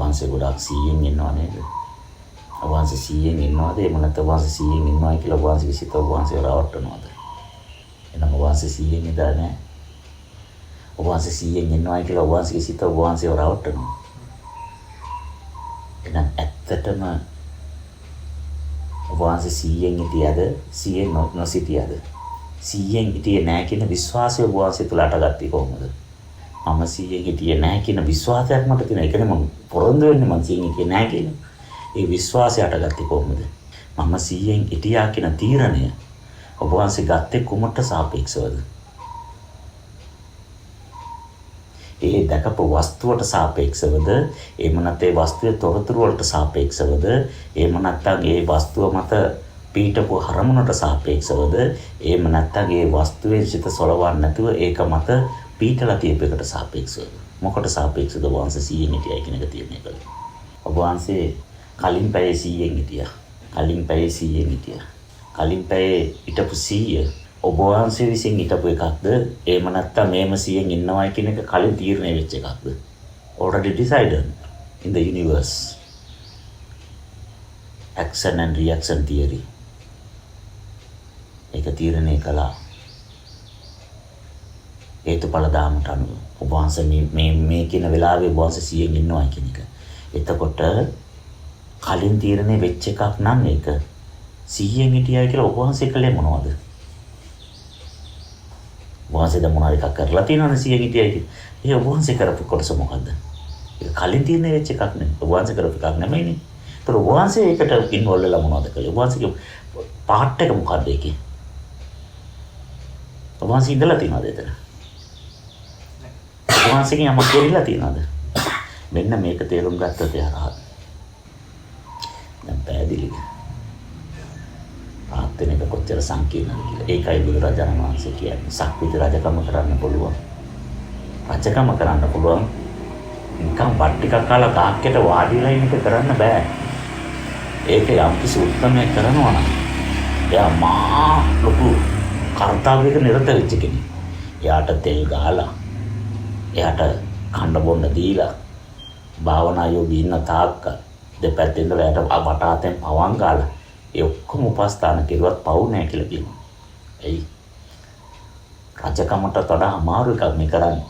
වහන්සේ ගොඩක් 100න් ඉන්නව නේද? ඔබ වහන්සේ 100න් ඉන්නවද? එහෙම නැත්නම් ඔබ වහන්සේ 100න් ඉන්නවයි කියලා ඔබ වහන්සේගේ සිත ඔබ වහන්සේ රවට්ටනවද? එහෙනම් ඔබ වහන්සේ 100න් ඉඳලා නැහැ. ඔබ වහන්සේ 100න් ඉන්නවයි කියලා ඔබ වහන්සේගේ සිත ඔබ වහන්සේව රවට්ටනවා. එහෙනම් ඇත්තටම ඔබ වහන්සේ 100න් හිටියද 100න් නොසිටියද? 100න් හිටියේ නැහැ කියන විශ්වාසය ඔබ වහන්සේ තුල අටගත්තේ කොහොමද? මම 100න් හිටියේ නැහැ කියන විශ්වාසයක් මට තියෙනවා. ඒ කියන්නේ මම පොරොන්දු වෙන්නේ මම 100න් හිටියේ නැහැ කියන. ඒ විශ්වාසය අටගත්තේ කොහොමද? මම 100න් හිටියා කියන තීරණය ඔබ වහන්සේ ගත්තේ කුමට සාපේක්ෂවද? ඒ දැකපු වස්තුවට සාපේක්ෂවද? එහෙම නැත්නම් ඒ වස්තුවේ තොරතුරු වලට සාපේක්ෂවද? එහෙම නැත්නම් ඒ වස්තුව මත පීඨපු හරමුණට සාපේක්ෂවද? එහෙම නැත්නම් ඒ වස්තුවේ සිත සොලවන්නේ නැතුව ඒක මත පීඨලා තියපෙකට සාපේක්ෂවද? මොකට සාපේක්ෂද ඔබ වහන්සේ 100න් හිටියයි කියන එක තීරණය කළේ? ඔබ වහන්සේ කලින් පැයේ 100න් හිටියා. කලින් පැයේ 100න් හිටියා. කලින් පැයේ හිටපු 100 ඔබ වහන්සේ විසින් හිටපු එකක්ද? එහෙම නැත්නම් මේම 100න් ඉන්නවයි කියන එක කලින් තීරණය වෙච්ච එකක්ද? Already decided in the universe. Action and reaction theory. ඒක තීරණය කළා. හේතුඵල ධාමයට අනුව ඔබ වහන්සේ මේ කියන වෙලාවේ ඔබ වහන්සේ 100න් ඉන්නවයි කියන එක. එතකොට කලින් තීරණය වෙච්ච එකක් නම් ඒක 100න් හිටියයි කියලා ඔබ වහන්සේ කළේ මොනවද? ඔබ වහන්සේ දැන් මොනවා එකක් කරලා තියෙනවනේ 100න් හිටියයි කියලා. ඒ ඔබ වහන්සේ කරපු කොටස මොකද්ද? ඒක කලින් තීරණය වෙච්ච එකක් නෙමෙයි. ඔබ වහන්සේ කරපු එකක් නෙමෙයිනේ. ඒතර ඔබ වහන්සේ ඒකට ඉන්වෝල්ව් වෙලා මොනවද කළේ? ඔබ වහන්සේගේ පාර්ට් එක මොකද්ද ඒකේ? ඔබ වහන්සේ ඉඳලා තියෙනවද එතන? ඔබ වහන්සේගෙන් යමක් දෙවිලා තියෙනවද? මෙන්න මේක තේරුම් ගත්තොත් එහා දැන් පැහැදිලිද? ආත්මෙ එක කොච්චර සංකීර්ණද කියලා. ඒකයි බුදුරජාණන් වහන්සේ කියන්නේ සක්විති රජකම කරන්න පුළුවන්. රජකම කරන්න පුළුවන්. නිකන් වත් ටිකක් කාලා ගහකට වාඩි වෙලා ඉන්න එක කරන්න බෑ. ඒක යම් කිසි උත්තරයක් කරනවා නම් එයා මා ලොකු කර්තව්‍යයක නිරත වෙච්ච කෙනෙක්. එයාට තෙල් ගහලා එයාට කන්න බොන්න දීලා භාවනා යෝගී ඉන්න තාක්ක දෙපැත්තෙන් ඉඳලා එයාට වටාතෙන් පවන් ගාලා ඒ ඔක්කොම උපස්ථාන කෙරුවත් පවු නැහැ කියලා කියනවා. එයි රජකමට වඩා අමාරු එකක් මේ කරන්නේ.